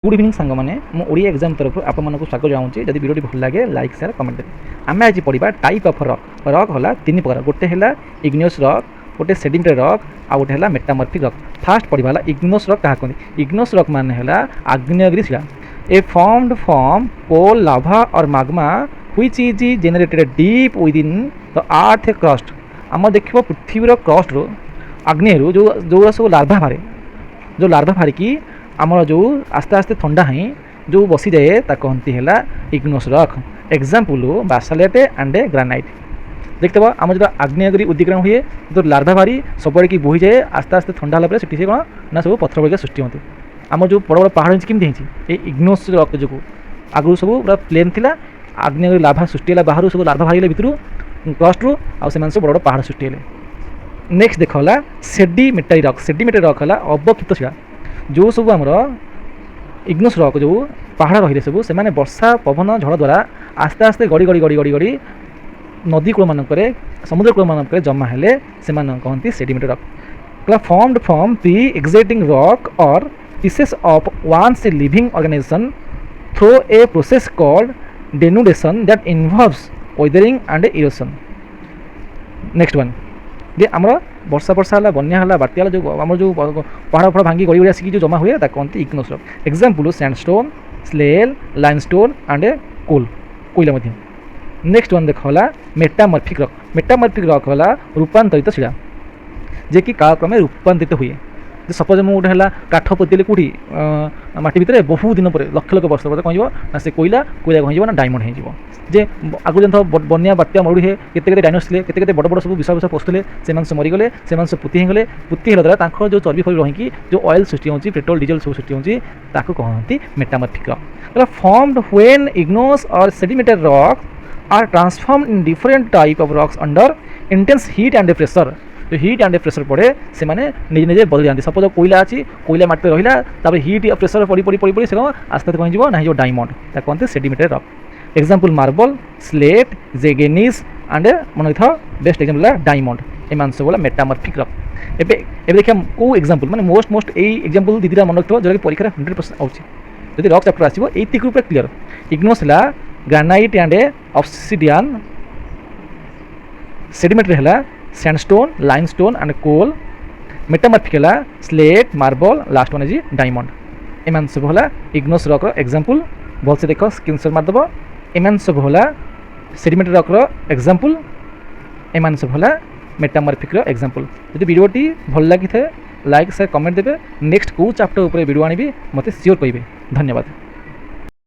Good evening सांग मैंने Odia exam तरफ आपको स्वागत जनाऊँ। जब वीडियो भल लगे लाइक शेयर कमेंट देते। आम आज पढ़ा टाइप ऑफ रॉक रॉक है तीन प्रकार। गोटे है इग्नियस रॉक, गोटे सेडिमेंटरी रॉक, आ गोटे है मेटामॉर्फिक रॉक। फास्ट पढ़ा इग्नियस रॉक क्या कहते। इग्नियस रॉक मान है आग्नेयगिरी शिला ए फॉर्म्ड फ्रॉम कोल लाभा और Magma which is generated deep within the earth crust. आम देख पृथ्वीर क्रस्ट रो आग्नेय जो जो सब लार्भा बाहर जो लार्भा बाहरिकी आमर जो आस्ते आस्ते थंडा ही जो बसी जाए कहती है igneous rock. Example Basalt and granite. देखते आम जो आग्नेयगिरी उद्दीकरण हुए जो लार्भा बाहरी सब की बोही जाए आस्ते आस्ते थंडा है से कौन ना सब पत्थर बड़िया सृष्टि होते। आम जो बड़ बड़ पहाड़ केमती ये इग्नियस रॉक जो आगु सब पूरा प्लेन थी आग्नेयगिरी लाभा सृष्टि है बाहर सब लार्भा बाहर भितर क्रस्ट रू आउ सब बड़ बड़ पहाड़ सृष्टि है। नेक्स्ट देख सेडिमेंटरी रॉक। सेडिमेंटरी रॉक है अवक्षिप्त शिला जो सब आमर इग्नियस रॉक जो पहाड़ रही सब से वर्षा पवन झड़ द्वारा आस्ते आस्ते गड़ी गड़ी गड़ी गड़ी गड़ी नदी कूल मानक समुद्र कूल मानक जमा हेले से कहती sedimentary rock. Formed from pre existing rock और pieces of once living organisation through a process called denudation that involves weathering and erosion. Next one जे आमर वर्षा वर्षा है बन्या है बात्या जो आम जो पहाड़ पहाड़ भांगी गड़ी गड़ी आसिक जो जमा हुए कहते igneous rock. Example sandstone, shale, limestone and coal कोयला मध्य। नेक्स्ट वन देख मेटामॉर्फिक रॉक। मेटामॉर्फिक रॉक है रूपांतरित शिला जे कि कालक्रमे रूपांतरित हुए। सपोज मुझे है काठ पोतेले कौटी माटी भितर बहुत दिन पर लक्ष लक्ष वर्ष पर कह ना से कोयला कोयला कह ना डायमंड हो जे आगु जन बन्या बात्या मरुड़ी है केते डायनोसर थे केते बड़ बड़ सब विषा विषा पशुले से मरीगले से पुती होगले पुती है द्वारा जो चर्बी फरी रही जो ऑयल सृष्टि होती पेट्रोल डीजेल सब सृष्टि होती कहती metamorphic rock. Formed when igneous और sedimentary rock are transformed in different type of rocks under intense heat and pressure. जो हीट एंड प्रेशर पड़े से निजे निजे बदल जाती। सपोज कोयला अच्छी कोयला माटी रहा हीट या प्रेशर पड़ी पड़ी पड़ी पड़ी से आस्ते आस्ते कहीं ना जो डायमंड कहते sedimentary rock. Example marble, slate, gneiss and मन था बेस्ट एग्जाम्पल डायमंड। एम सब मेटामॉर्फिक रॉक। एवं देखिए कौ एग्जाम्पल माने मोस्ट मोस्ट यही एग्जाम्पल दीदी मन रखिए जोटा कि परीक्षा 100% आती रॉक चैप्टर आसो ये रूप क्लीयर। इग्नियस है ग्रानाइट एंड ऑब्सिडियन, सेडिमेंटरी है sandstone, limestone and coal, metamorphic है slate, marble, last one is diamond. एम सब है इग्नियस रॉक एग्जाम्पल भलसे देख स्क्रीनशॉट मारदेव। एम सब है सेडिमेंटरी रॉक एग्जाम्पल, एम सब है मेटामॉर्फिक एग्जाम्पल। यदि वीडियोटी भल लगी थे लाइक शेयर कमेंट देवे। नेक्स्ट कौ चैप्टर ऊपर वीडियो आनी मत सियोर कहे। धन्यवाद।